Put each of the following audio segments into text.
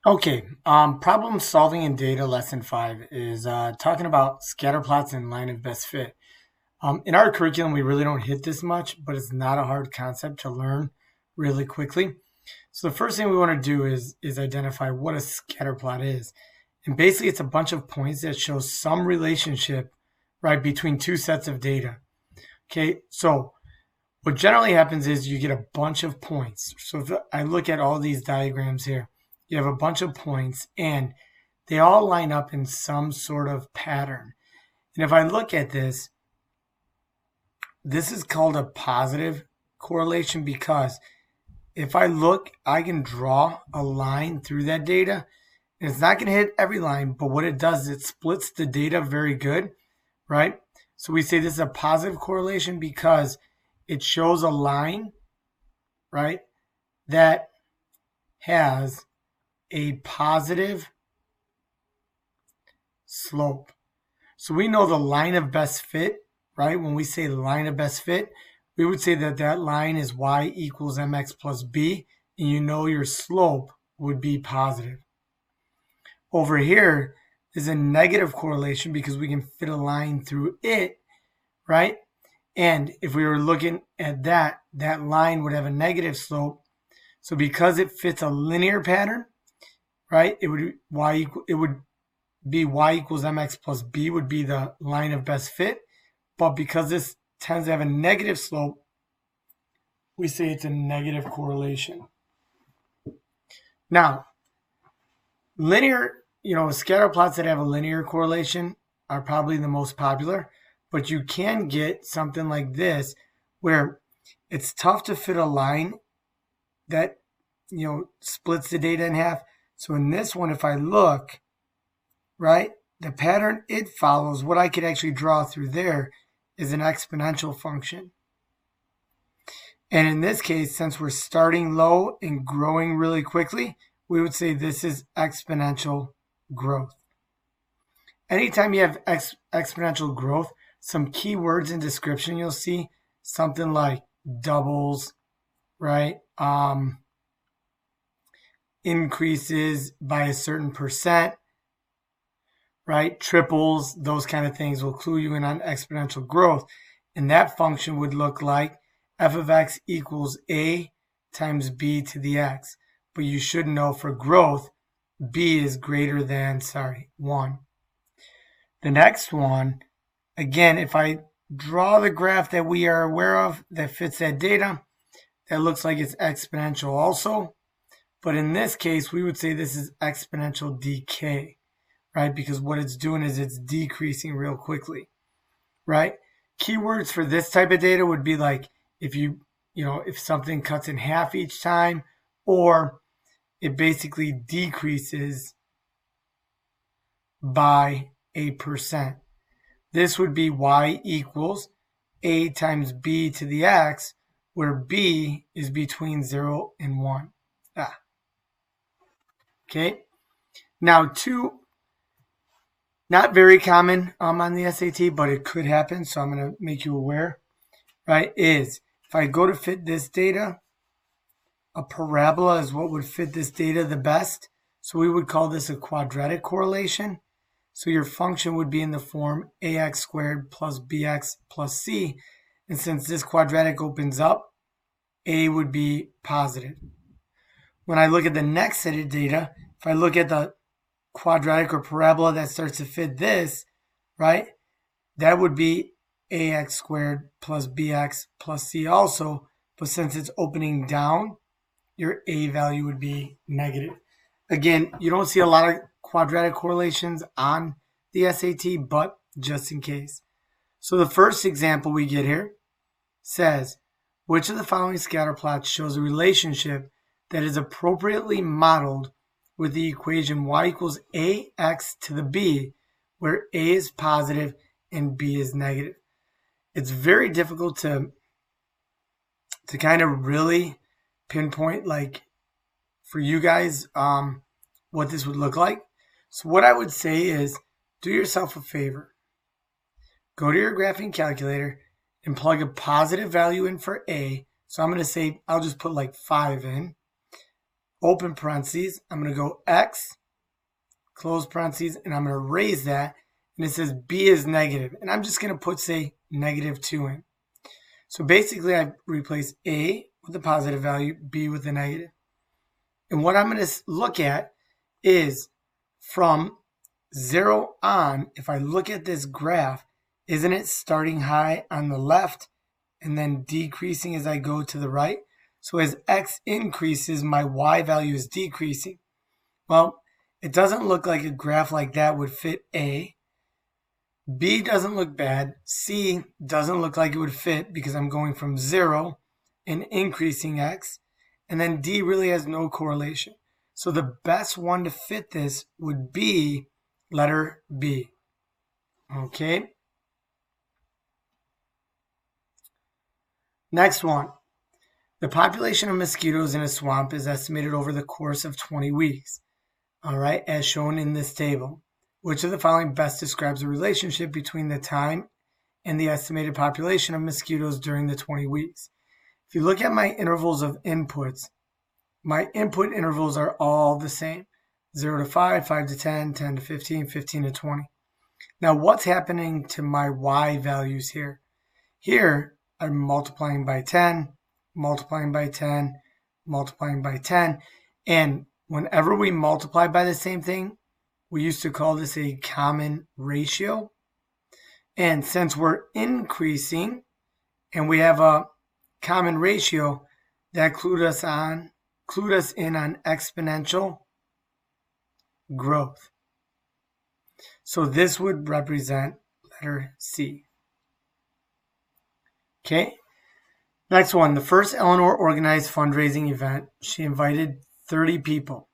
Okay, problem solving in data lesson 5 is talking about scatter plots and line of best fit. In our curriculum, we really don't hit this much, but it's not a hard concept to learn really quickly. So the first thing we want to do is identify what a scatter plot is. And basically it's a bunch of points that show some relationship, right, between two sets of data. Okay, so what generally happens is you get a bunch of points. So if I look at all these diagrams here, you have a bunch of points and they all line up in some sort of pattern. And if I look at this, this is called a positive correlation because if I look, I can draw a line through that data. And it's not going to hit every line, but what it does is it splits the data very good, right? So we say this is a positive correlation because it shows a line, right, that has a positive slope. So we know the line of best fit, right? When we say the line of best fit, we would say that that line is y equals mx plus b, and you know your slope would be positive. Over here is a negative correlation because we can fit a line through it, right? And if we were looking at that, that line would have a negative slope. So because it fits a linear pattern, right, it would be y equals mx plus b would be the line of best fit. But because this tends to have a negative slope, we say it's a negative correlation. Now, linear, scatter plots that have a linear correlation are probably the most popular, but you can get something like this where it's tough to fit a line that, splits the data in half. So in this one, if I look, right, the pattern it follows, what I could actually draw through there is an exponential function. And in this case, since we're starting low and growing really quickly, we would say this is exponential growth. Anytime you have exponential growth, some key words in description you'll see something like doubles, right? Increases by a certain percent, right? Triples, those kind of things will clue you in on exponential growth. And that function would look like f of x equals a times b to the x. But you should know for growth, b is greater than, 1. The next one, again, if I draw the graph that we are aware of that fits that data, that looks like it's exponential also. But in this case, we would say this is exponential decay, right? Because what it's doing is it's decreasing real quickly, right? Keywords for this type of data would be like if something cuts in half each time, or it basically decreases by a percent. This would be y equals a times b to the x, where b is between 0 and 1. Okay. Now, two, not very common on the SAT, but it could happen, so I'm going to make you aware, right, is if I go to fit this data, a parabola is what would fit this data the best. So we would call this a quadratic correlation. So your function would be in the form ax squared plus bx plus c. And since this quadratic opens up, a would be positive. When I look at the next set of data, if I look at the quadratic or parabola that starts to fit this, right, that would be ax squared plus bx plus c also. But since it's opening down, your a value would be negative. Again, you don't see a lot of quadratic correlations on the SAT, but just in case. So the first example we get here says, which of the following scatter plots shows a relationship that is appropriately modeled with the equation y equals ax to the b, where a is positive and b is negative? It's very difficult to kind of really pinpoint, like, for you guys, what this would look like. So what I would say is do yourself a favor. Go to your graphing calculator and plug a positive value in for a. So I'm going to say, I'll just put like 5 in. open parentheses, I'm going to go X, close parentheses, and I'm going to raise that, and it says B is negative. And I'm just going to put, say, -2 in. So basically, I replace A with a positive value, B with a negative. And what I'm going to look at is from 0 on, if I look at this graph, isn't it starting high on the left and then decreasing as I go to the right? So as X increases, my Y value is decreasing. Well, it doesn't look like a graph like that would fit A. B doesn't look bad. C doesn't look like it would fit because I'm going from 0 and increasing X. And then D really has no correlation. So the best one to fit this would be letter B. Okay. Next one. The population of mosquitoes in a swamp is estimated over the course of 20 weeks. All right, as shown in this table. Which of the following best describes the relationship between the time and the estimated population of mosquitoes during the 20 weeks? If you look at my intervals of inputs, my input intervals are all the same. 0 to 5, 5 to 10, 10 to 15, 15 to 20. Now, what's happening to my Y values here? Here, I'm multiplying by 10, multiplying by 10, multiplying by 10. And whenever we multiply by the same thing, we used to call this a common ratio. And since we're increasing and we have a common ratio, that clued us in on exponential growth. So this would represent letter C. Okay. Next one. The first Eleanor organized fundraising event, she invited 30 people.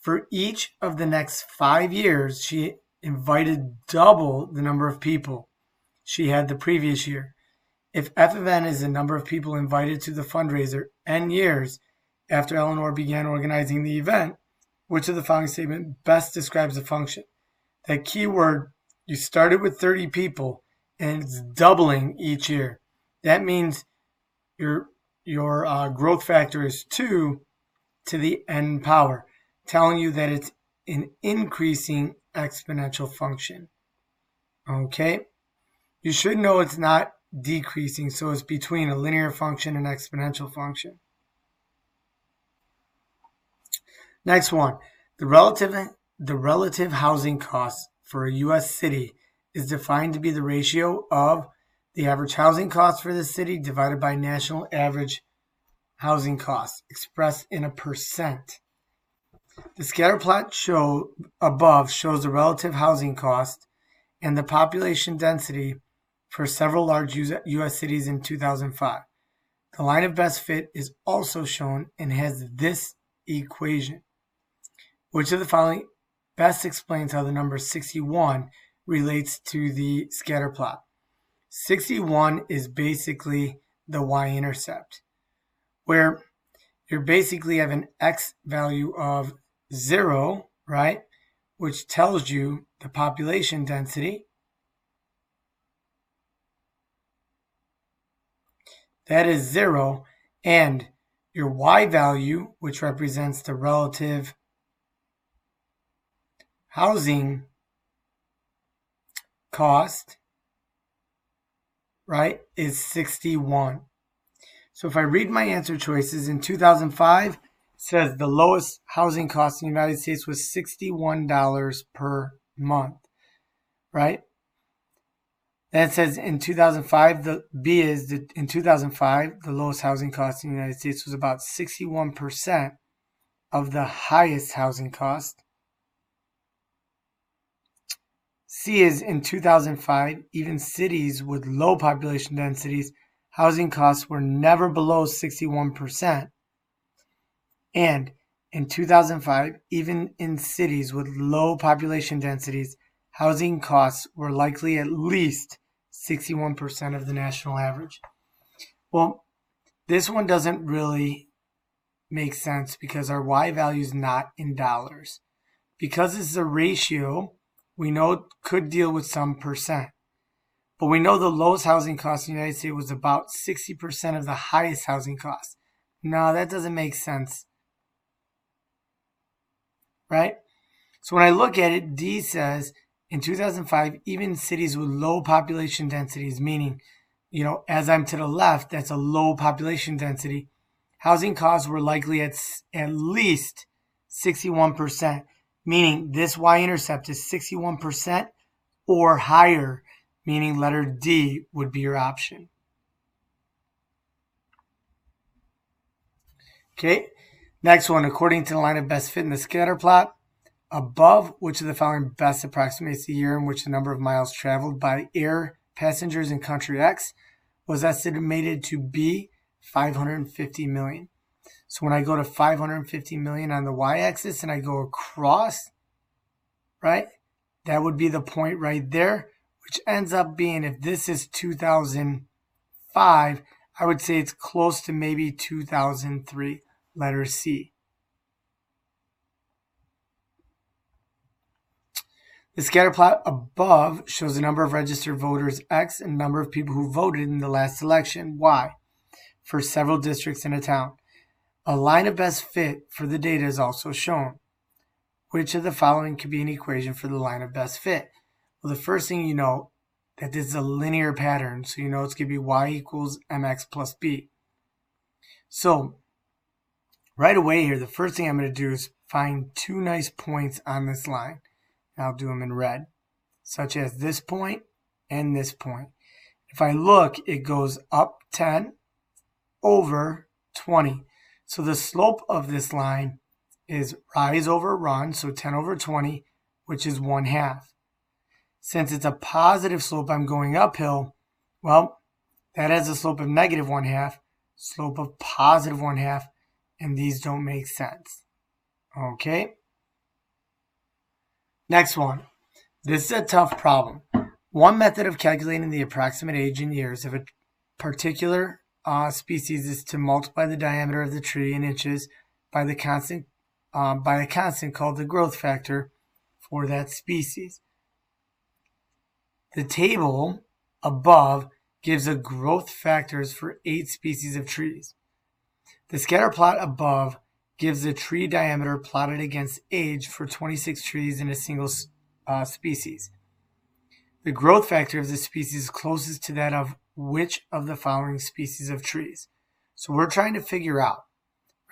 For each of the next 5 years, she invited double the number of people she had the previous year. If F of N is the number of people invited to the fundraiser N years after Eleanor began organizing the event, which of the following statement best describes the function? That key word, you started with 30 people and it's doubling each year. That means your growth factor is 2 to the n power, telling you that it's an increasing exponential function. Okay? You should know it's not decreasing, so it's between a linear function and exponential function. Next one. The relative housing cost for a U.S. city is defined to be the ratio of the average housing cost for the city divided by national average housing cost, expressed in a percent. The scatter plot above shows the relative housing cost and the population density for several large U.S. cities in 2005. The line of best fit is also shown and has this equation. Which of the following best explains how the number 61 relates to the scatter plot? 61 is basically the y-intercept, where you basically have an x value of 0, right, which tells you the population density. That is 0, and your y value, which represents the relative housing cost, right, is 61. So if I read my answer choices, in 2005, it says the lowest housing cost in the United States was $61 per month, right? That says in 2005, in 2005, the lowest housing cost in the United States was about 61% of the highest housing cost. C is in 2005, even cities with low population densities, housing costs were never below 61%. And in 2005, even in cities with low population densities, housing costs were likely at least 61% of the national average. Well, this one doesn't really make sense because our Y value is not in dollars. Because this is a ratio, we know it could deal with some percent. But we know the lowest housing cost in the United States was about 60% of the highest housing cost. No, that doesn't make sense. right? So when I look at it, D says in 2005, even cities with low population densities, meaning, as I'm to the left, that's a low population density, housing costs were likely at least 61%, meaning this y-intercept is 61% or higher, meaning letter D would be your option. Okay, next one, according to the line of best fit in the scatter plot, above which of the following best approximates the year in which the number of miles traveled by air passengers in country X was estimated to be 550 million. So when I go to 550 million on the y-axis and I go across, right, that would be the point right there, which ends up being, if this is 2005, I would say it's close to maybe 2003, letter C. The scatter plot above shows the number of registered voters X and number of people who voted in the last election Y for several districts in a town. A line of best fit for the data is also shown. Which of the following could be an equation for the line of best fit? Well, the first thing you know that this is a linear pattern, so you know it's going to be y equals mx plus b. So right away here, the first thing I'm going to do is find two nice points on this line. I'll do them in red, such as this point and this point. If I look, it goes up 10 over 20. So the slope of this line is rise over run, so 10 over 20, which is 1/2. Since it's a positive slope, I'm going uphill. Well, that has a slope of negative 1/2, slope of positive 1/2, and these don't make sense. Okay? Next one. This is a tough problem. One method of calculating the approximate age in years of a particular species is to multiply the diameter of the tree in inches by a constant called the growth factor for that species. The table above gives the growth factors for 8 species of trees. The scatter plot above gives the tree diameter plotted against age for 26 trees in a single species. The growth factor of the species is closest to that of which of the following species of trees. So we're trying to figure out,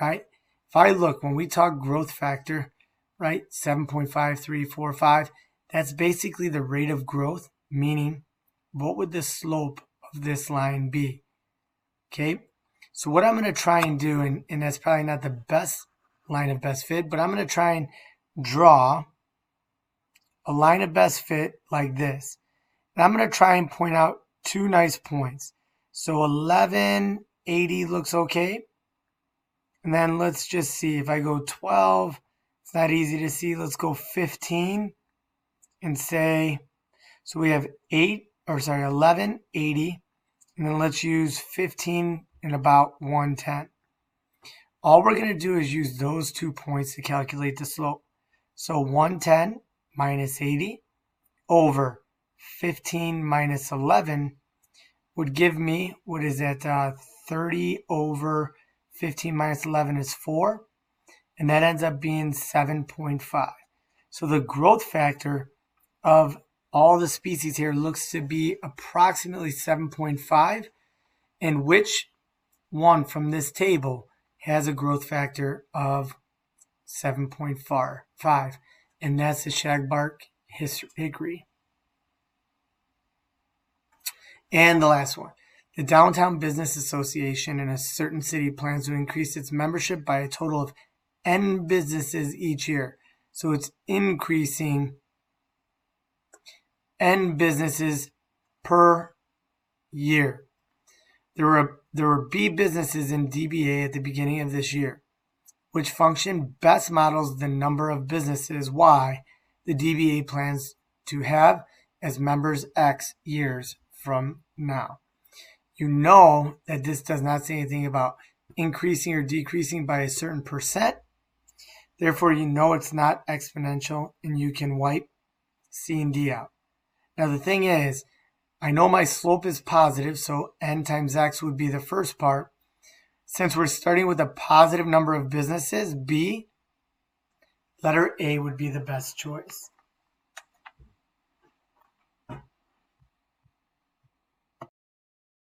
right? If I look, when we talk growth factor, right, 7.5345, that's basically the rate of growth, meaning what would the slope of this line be? Okay, so what I'm going to try and do, and that's probably not the best line of best fit, but I'm going to try and draw a line of best fit like this. And I'm going to try and point out two nice points. So 1180 looks okay. And then let's just see, if I go 12, it's not easy to see. Let's go 15 and say, so we have 1180. And then let's use 15 and about 110. All we're going to do is use those 2 points to calculate the slope. So 110 minus 80 over 15 minus 11 would give me, what is that, 30 over 15 minus 11 is 4. And that ends up being 7.5. So the growth factor of all the species here looks to be approximately 7.5. And which one from this table has a growth factor of 7.5, and that's the shagbark hickory. And the last one. The Downtown Business Association in a certain city plans to increase its membership by a total of N businesses each year. So it's increasing N businesses per year. There were B businesses in DBA at the beginning of this year. Which function best models the number of businesses Y the DBA plans to have as members X years from now? You know that this does not say anything about increasing or decreasing by a certain percent. Therefore, you know it's not exponential, and you can wipe C and D out. Now, the thing is, I know my slope is positive, so N times X would be the first part. Since we're starting with a positive number of businesses, B, letter A would be the best choice.